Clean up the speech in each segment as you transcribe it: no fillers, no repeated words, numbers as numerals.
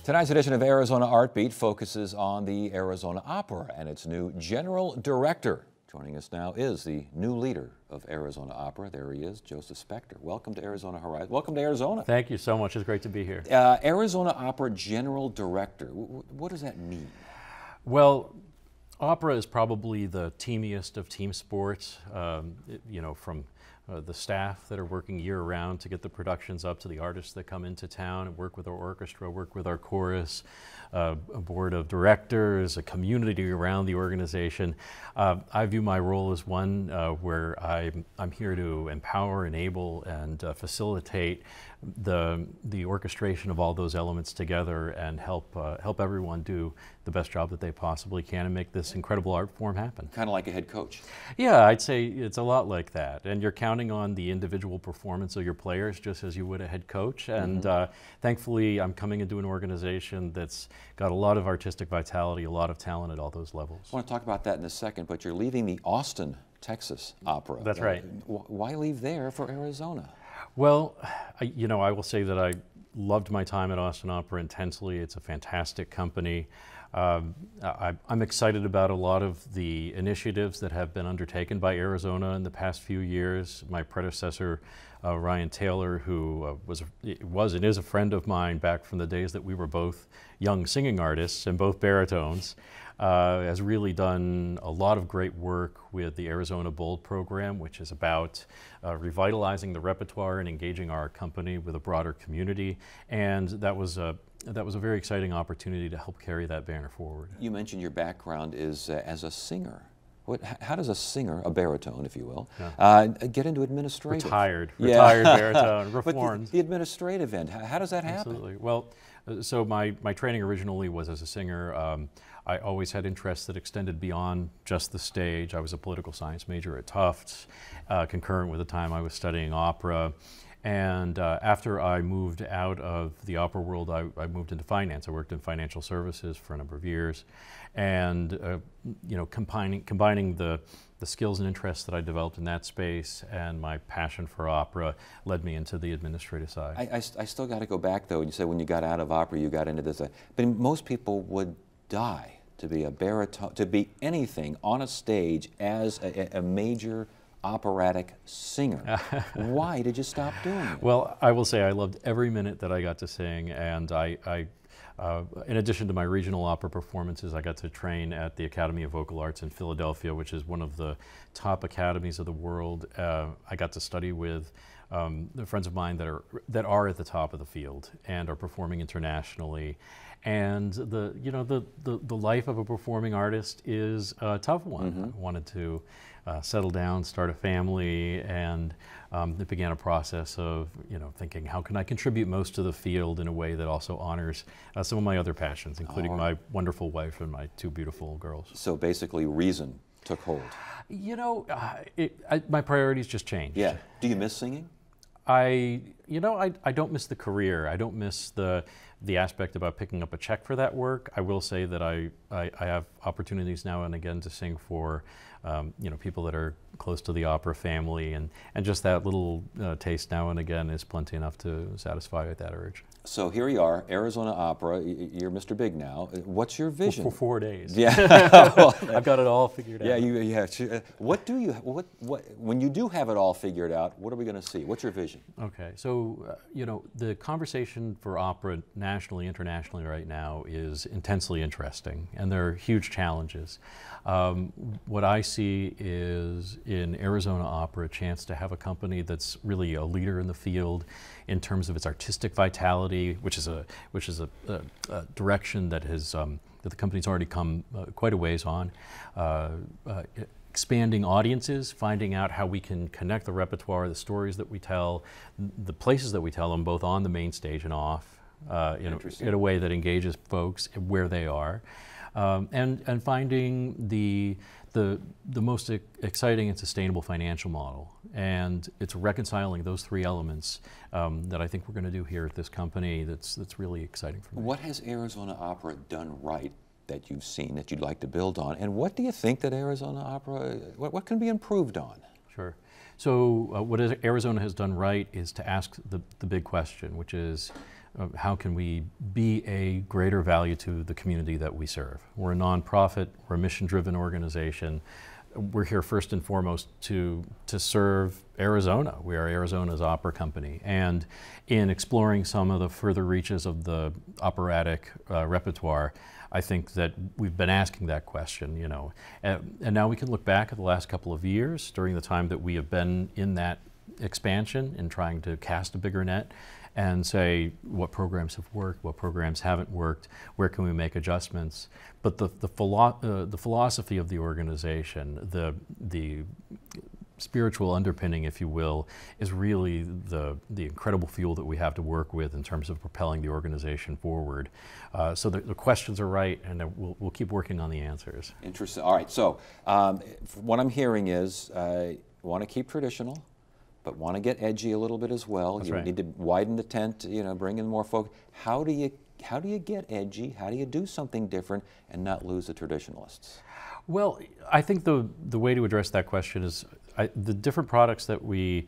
Tonight's edition of Arizona Art Beat focuses on the Arizona Opera and its new general director. Joining us now is the new leader of Arizona Opera. There he is, Joseph Spector. Welcome to Arizona Horizon. Welcome to Arizona. Thank you so much. It's great to be here. Arizona Opera General Director. What does that mean? Well, opera is probably the teamiest of team sports. From the staff that are working year-round to get the productions up to the artists that come into town and work with our orchestra, work with our chorus, a board of directors, a community around the organization. I view my role as one where I'm here to empower, enable, and facilitate the orchestration of all those elements together and help everyone do the best job that they possibly can and make this incredible art form happen. Kind of like a head coach. Yeah, I'd say it's a lot like that. And you're counting on the individual performance of your players just as you would a head coach. And thankfully, I'm coming into an organization that's got a lot of artistic vitality, a lot of talent at all those levels. I want to talk about that in a second, but you're leaving the Austin, Texas Opera. That's right. Why leave there for Arizona? Well, I will say that I loved my time at Austin Opera intensely. It's a fantastic company. I'm excited about a lot of the initiatives that have been undertaken by Arizona in the past few years. My predecessor, Ryan Taylor, who was and is a friend of mine back from the days that we were both young singing artists and both baritones, has really done a lot of great work with the Arizona Bold program, which is about revitalizing the repertoire and engaging our company with a broader community. And that was a very exciting opportunity to help carry that banner forward. You mentioned your background is as a singer. How does a singer, a baritone, if you will, get into administrative? Retired baritone, reformed. But the administrative end, how does that happen? Absolutely. Well, so my training originally was as a singer. I always had interests that extended beyond just the stage. I was a political science major at Tufts, concurrent with the time I was studying opera. And after I moved out of the opera world, I moved into finance. I worked in financial services for a number of years. And combining the skills and interests that I developed in that space and my passion for opera led me into the administrative side. I still got to go back, though. You said when you got out of opera, you got into this. But most people would die to be a baritone, to be anything on a stage as a major operatic singer. Why did you stop doing it? Well, I will say I loved every minute that I got to sing, and in addition to my regional opera performances, I got to train at the Academy of Vocal Arts in Philadelphia, which is one of the top academies of the world. I got to study with friends of mine that are at the top of the field and are performing internationally. And the life of a performing artist is a tough one. I wanted to settle down, start a family, and it began a process of thinking, how can I contribute most to the field in a way that also honors some of my other passions, including my wonderful wife and my two beautiful girls. So basically, reason took hold. My priorities just changed. Yeah. Do you miss singing? I don't miss the career. I don't miss the aspect about picking up a check for that work. I will say that I have opportunities now and again to sing for people that are close to the opera family, and just that little taste now and again is plenty enough to satisfy that urge. So here you are, Arizona Opera. You're Mr. Big now. What's your vision? For 4 days. Yeah, well, I've got it all figured out. Yeah, you have. When you do have it all figured out, what are we going to see? What's your vision? Okay, so the conversation for opera nationally, internationally right now is intensely interesting, and there are huge challenges. What I see is in Arizona Opera a chance to have a company that's really a leader in the field in terms of its artistic vitality, which is a direction that has that the company's already come quite a ways on. Expanding audiences, finding out how we can connect the repertoire, the stories that we tell, the places that we tell them, both on the main stage and off, in a way that engages folks where they are. And finding the most exciting and sustainable financial model. And it's reconciling those three elements that I think we're going to do here at this company that's really exciting for me. What has Arizona Opera done right that you've seen that you'd like to build on? And what do you think that Arizona Opera, what can be improved on? Sure. So what Arizona has done right is to ask the big question, which is, how can we be a greater value to the community that we serve. We're a nonprofit, we're a mission-driven organization. We're here first and foremost to serve Arizona. We are Arizona's opera company. And in exploring some of the further reaches of the operatic repertoire, I think that we've been asking that question, you know. And now we can look back at the last couple of years during the time that we have been in that expansion and trying to cast a bigger net and say what programs have worked, what programs haven't worked, where can we make adjustments. But the philosophy of the organization, the spiritual underpinning, if you will, is really the incredible fuel that we have to work with in terms of propelling the organization forward. So the questions are right, and we'll keep working on the answers. Interesting. All right, so what I'm hearing is want to keep traditional, but want to get edgy a little bit as well. That's You right. need to widen the tent, you know, bring in more folk. How do you get edgy? How do you do something different and not lose the traditionalists? Well, I think the way to address that question is the different products that we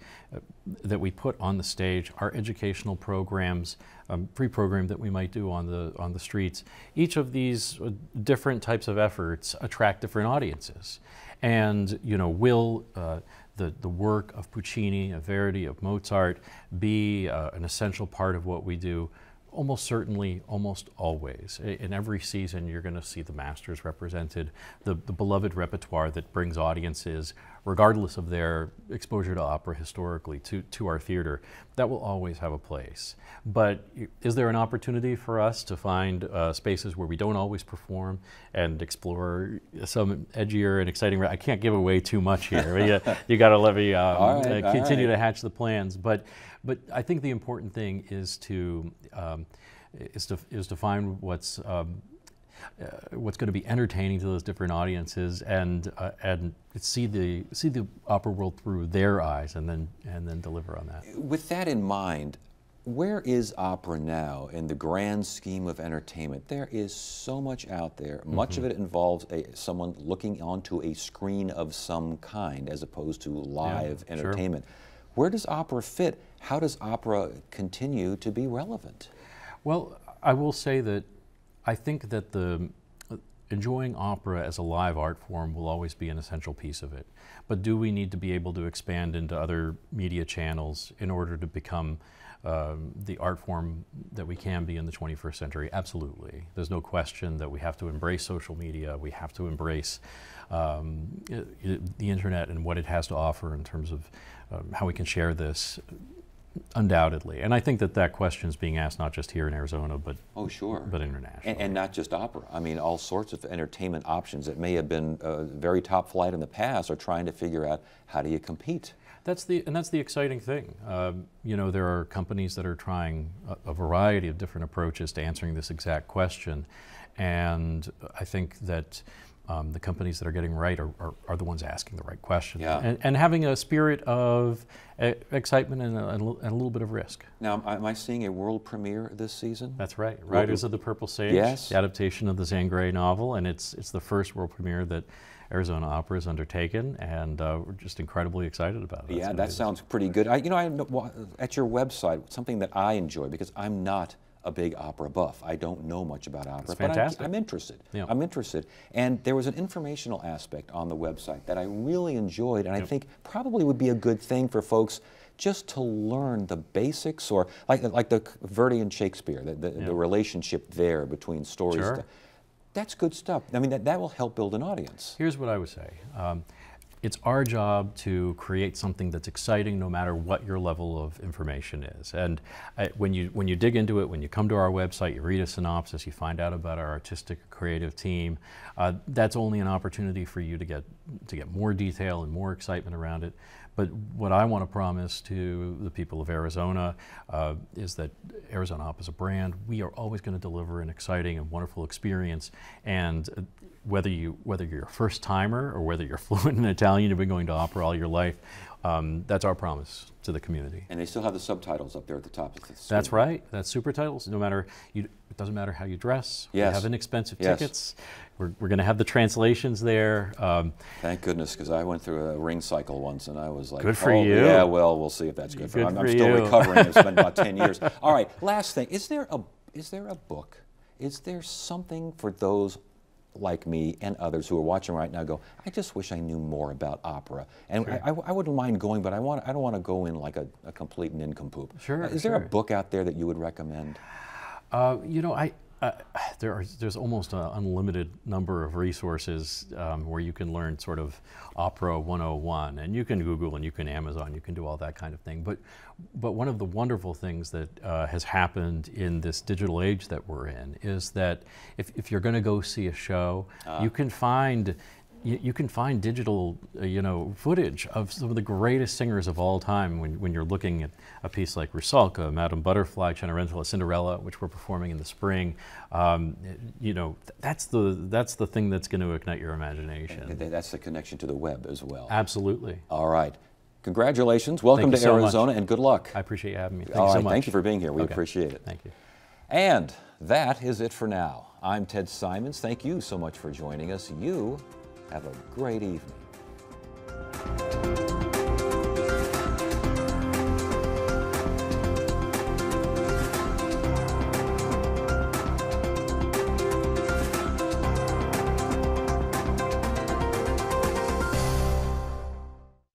put on the stage are educational programs, free program that we might do on the streets. Each of these different types of efforts attract different audiences, and you know, will the work of Puccini, of Verdi, of Mozart be an essential part of what we do? Almost certainly, almost always. In every season, you're going to see the masters represented, the beloved repertoire that brings audiences, regardless of their exposure to opera historically, to our theater. That will always have a place. But is there an opportunity for us to find spaces where we don't always perform and explore some edgier and exciting? I can't give away too much here. You got to let me continue to hatch the plans. But I think the important thing is to find what's going to be entertaining to those different audiences, and see the opera world through their eyes, and then deliver on that. With that in mind, where is opera now in the grand scheme of entertainment? There is so much out there. Much of it involves someone looking onto a screen of some kind as opposed to live entertainment. Sure. Where does opera fit? How does opera continue to be relevant? Well, I will say that I think that enjoying opera as a live art form will always be an essential piece of it. But do we need to be able to expand into other media channels in order to become the art form that we can be in the 21st century? Absolutely. There's no question that we have to embrace social media. We have to embrace the internet and what it has to offer in terms of how we can share this. Undoubtedly. And I think that question is being asked not just here in Arizona, but but internationally. And not just opera. I mean, all sorts of entertainment options that may have been very top flight in the past are trying to figure out how do you compete. That's the exciting thing. You know, there are companies that are trying a variety of different approaches to answering this exact question, and I think that the companies that are getting right are the ones asking the right questions, and having a spirit of excitement and a little bit of risk. Now, am I seeing a world premiere this season? That's right. Riders of the Purple Sage, the adaptation of the Zane Grey novel, and it's the first world premiere that Arizona Opera has undertaken, and we're just incredibly excited about it. Yeah, that sounds pretty good. You know, at your website, something that I enjoy, because I'm not a big opera buff. I don't know much about opera, but I'm interested. Yeah. I'm interested. And there was an informational aspect on the website that I really enjoyed, and I think probably would be a good thing for folks just to learn the basics, or like the Verdi and Shakespeare, the relationship there between stories. Sure. That's good stuff. I mean, that will help build an audience. Here's what I would say. It's our job to create something that's exciting no matter what your level of information is. And when you dig into it, when you come to our website, you read a synopsis, you find out about our artistic creative team, that's only an opportunity for you to get more detail and more excitement around it. But what I want to promise to the people of Arizona is that Arizona Opera is a brand. We are always going to deliver an exciting and wonderful experience. And whether you're a first timer or whether you're fluent in Italian, you've been going to opera all your life, that's our promise to the community. And they still have the subtitles up there at the top of the screen. That's right. That's super titles. No matter It doesn't matter how you dress. Yes. We have inexpensive Yes. tickets. We're going to have the translations there. Thank goodness, because I went through a ring cycle once, and I was like, Good for oh, you. yeah, well, we'll see if that's good for me. Good I'm for still you. recovering. It's been about 10 years. All right, last thing. Is there a book? Is there something for those like me and others who are watching right now go, I just wish I knew more about opera? And Sure. I wouldn't mind going, but I don't want to go in like a complete nincompoop. Sure, Is there a sure. book out there that you would recommend? You know, there's almost an unlimited number of resources where you can learn sort of Opera 101, and you can Google and you can Amazon, you can do all that kind of thing. But one of the wonderful things that has happened in this digital age that we're in is that if you're going to go see a show, you can find digital, footage of some of the greatest singers of all time when you're looking at a piece like Rusalka, Madame Butterfly, Cenerentola, Cinderella, which we're performing in the spring. That's the thing that's going to ignite your imagination. That's the connection to the web as well. Absolutely. All right. Congratulations. Welcome Thank to you so Arizona, much. and good luck. I appreciate you having me. Thank All you so right, much. thank you for being here. We Okay. appreciate it. Thank you. And that is it for now. I'm Ted Simons. Thank you so much for joining us. You have a great evening.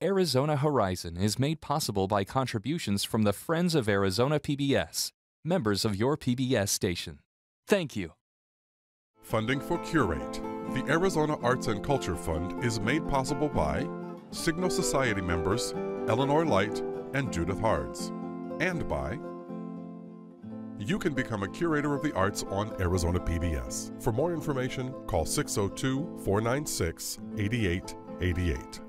Arizona Horizon is made possible by contributions from the Friends of Arizona PBS, members of your PBS station. Thank you. Funding for Curate, the Arizona Arts and Culture Fund, is made possible by Signal Society members Eleanor Light and Judith Hards, and by you can become a curator of the arts on Arizona PBS. For more information, call 602-496-8888.